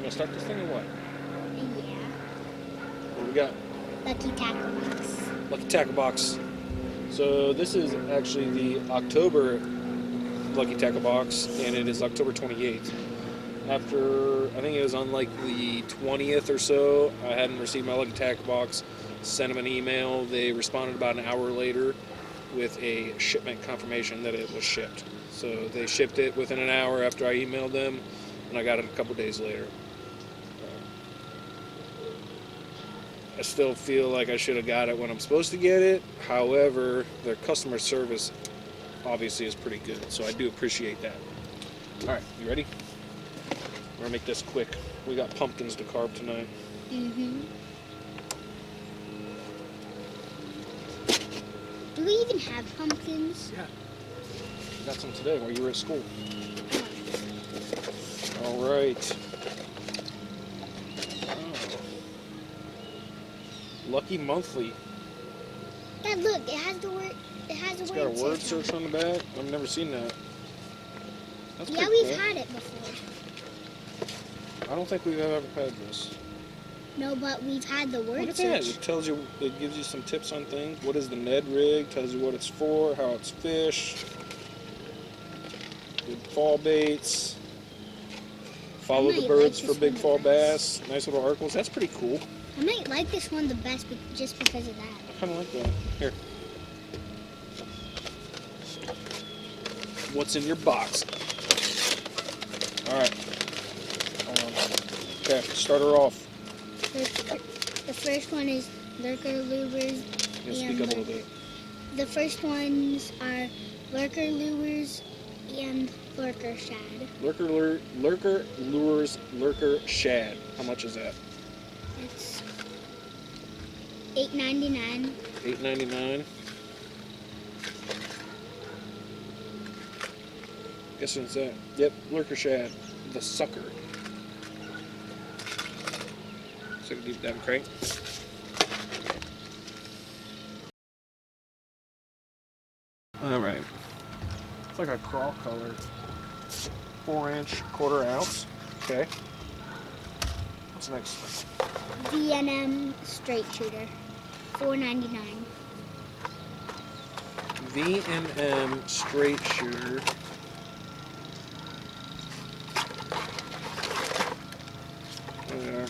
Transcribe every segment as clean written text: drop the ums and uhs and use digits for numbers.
gonna start this thing or what? Yeah. What we got? Lucky tackle box. Lucky Tackle Box. So this is actually the October Lucky Tackle Box, and it is October 28th. After, I think it was on like the 20th or so, I hadn't received my Lucky Tackle Box. Sent them an email. They responded about an hour later with a shipment confirmation that it was shipped. So they shipped it within an hour after I emailed them, and I got it a couple days later. I still feel like I should have got it when I'm supposed to get it. However, their customer service obviously is pretty good, so I do appreciate that. All right, you ready? We're gonna make this quick. We got pumpkins to carve tonight. Mm-hmm. Do we even have pumpkins? Yeah. We got some today while you were at school. All right. Lucky Monthly. Dad, look, it has the word. It has a It's word. got a word search search on the back. I've never seen that. That's Yeah, pretty we've cool. had it before. I don't think we've ever had this. No, but we've had the word Look at that. search. It tells you, it gives you some tips on things. What is the Ned rig? Tells you what it's for, how it's fished. Good fall baits. Follow the might birds like for this big one fall the best. bass. Nice little articles. That's pretty cool. I might like this one the best just because of that. I kind of like that. Here. What's in your box? All right. Okay, start her off. The first one is lurker lures. Yeah, speak up a little bit. The first ones are lurker lures and lurker shad. Lurker lures, lurker shad. How much is that? It's $8.99. $8.99. Guess what's that? Yep, lurker shad, the sucker. Take a deep dive crank. All right. It's like a crawl color. 4-inch, quarter ounce. Okay. What's next? V&M straight shooter. $4.99. V&M straight shooter. There.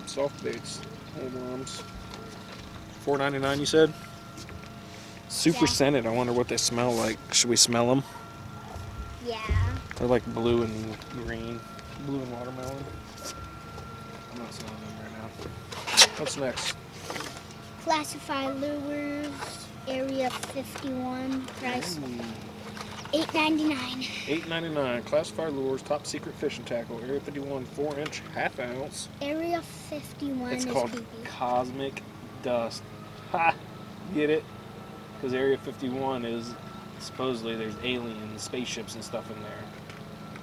Soft baits. Hold arms. $4.99 you said? Super Yeah. scented. I wonder what they smell like. Should we smell them? Yeah. They're like blue and green. Blue and watermelon. I'm not smelling them right now. What's next? Classified lures. Area 51. Price $8.99. $8.99. Classified lures. Top secret fishing tackle. Area 51. 4-inch, half ounce. Area 51 It's is called creepy. Cosmic Dust. Ha! Get it? Because Area 51 is supposedly there's aliens, spaceships, and stuff in there.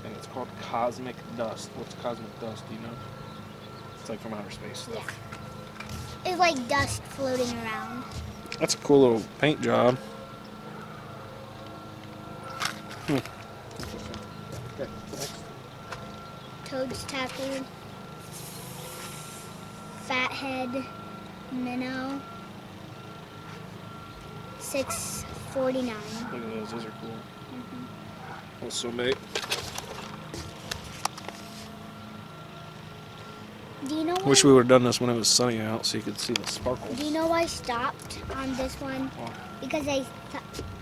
And it's called Cosmic Dust. What's Cosmic Dust? Do you know? It's like from outer space stuff. Yeah. It's like dust floating around. That's a cool little paint job. Okay, next. Toad's tackle. Fathead minnow. $6.49. Look at those. Those are cool. Little swim bait. Do you know why? Wish we would have done this when it was sunny out so you could see the sparkles. Do you know why I stopped on this one? Why? Because I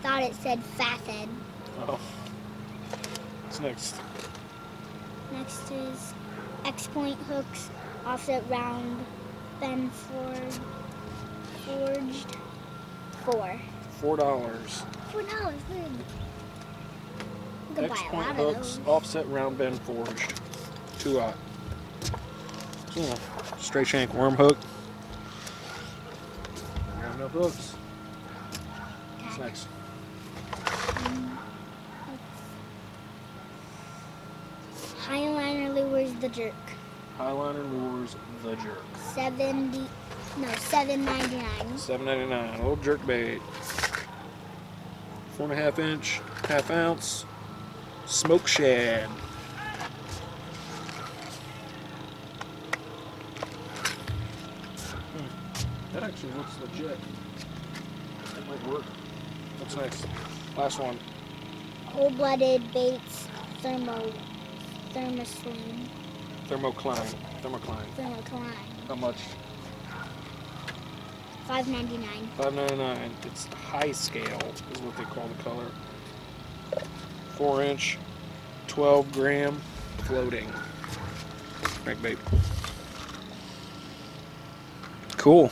thought it said fathead. Oh. What's next? Next is X-point hooks, offset round, bend forged. $4. $4. $4. You can buy a X-point lot hooks, of those. offset round bend forged. 2-aught. Straight shank worm hook. Round up hooks. What's next? Highliner lures the jerk. Highliner lures the jerk. $7.99. $7.99. Little jerk bait. 4.5-inch, half ounce. Smoke shad. That actually looks legit. That might work. What's next? Last one. Cold-blooded baits, thermoswam, Thermocline. thermocline. How much? $5.99. $5.99. It's high scale, is what they call the color. 4-inch, 12-gram floating crankbait. Cool.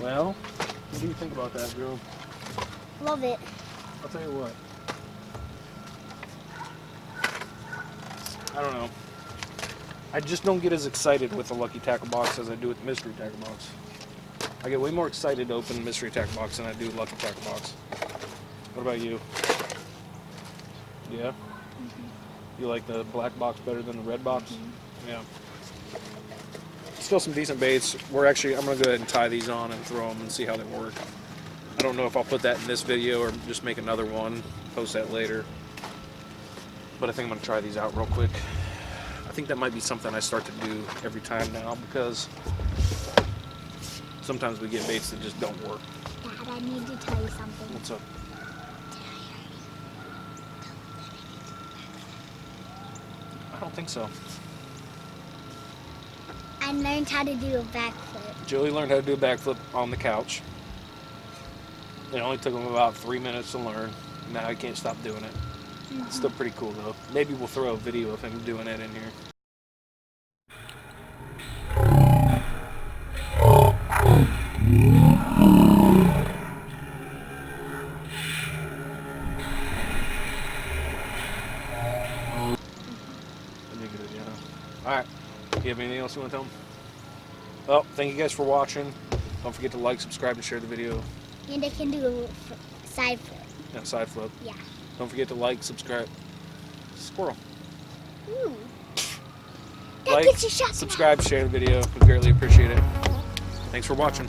Well, what do you think about that, Drew? Love it. I'll tell you what. I don't know. I just don't get as excited with the Lucky Tackle Box as I do with the Mystery Tackle Box. I get way more excited to open the Mystery Tackle Box than I do Lucky Tackle Box. What about you? Yeah? You like the black box better than the red box? Yeah. Still some decent baits. I'm going to go ahead and tie these on and throw them and see how they work. I don't know if I'll put that in this video or just make another one, post that later. But I think I'm going to try these out real quick. I think that might be something I start to do every time now because sometimes we get baits that just don't work. Dad, I need to tell you something. What's up? I don't think so. I learned how to do a backflip. Joey learned how to do a backflip on the couch. It only took him about 3 minutes to learn. Now he can't stop doing it. It's still pretty cool though. Maybe we'll throw a video of him doing it in here. Alright. You have anything else you want to tell them? Well, thank you guys for watching. Don't forget to like, subscribe, and share the video. And I can do a side flip. And side flip. Yeah. Don't forget to like, subscribe. Squirrel. Ooh. That Like, gets you shot. subscribe, share the video. We greatly appreciate it. Thanks for watching.